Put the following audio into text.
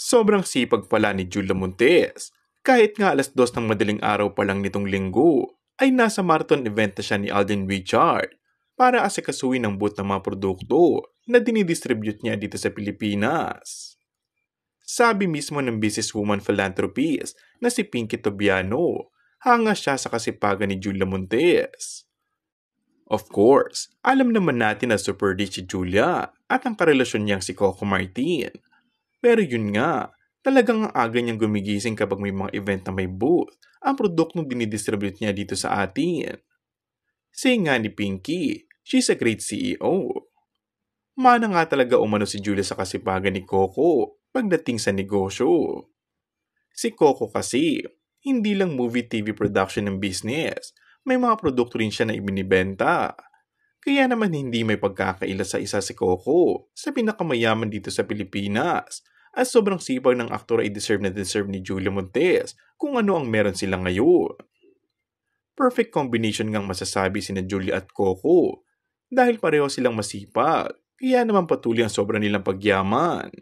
Sobrang sipag pala ni Julia Montes. Kahit nga 2:00 ng madaling araw pa lang nitong linggo, ay nasa marathon event na siya ni Alden Richard para asikasuhin ang booth ng mga produkto na dinidistribute niya dito sa Pilipinas. Sabi mismo ng businesswoman philanthropist na si Pinky Tobiano, hanga siya sa kasipagan ni Julia Montes. Of course, alam naman natin na super rich si Julia at ang karelasyon niyang si Coco Martin. Pero yun nga, talagang ang aga niyang gumigising kapag may mga event na may booth ang produktong dinidistribute niya dito sa atin. Say nga ni Pinky, she's a great CEO. Mana nga talaga umano si Julia sa kasipagan ni Coco pagdating sa negosyo. Si Coco kasi, hindi lang movie TV production ng business, may mga produkto rin siya na ibinibenta. Kaya naman hindi may pagkakaila sa isa si Coco sa pinakamayaman dito sa Pilipinas. At sobrang sipag ng aktor ay deserve ni Julia Montes kung ano ang meron sila ngayon. Perfect combination ngang masasabi sina Julia at Coco dahil pareho silang masipag, kaya naman patuloy ang sobra nilang pagyaman.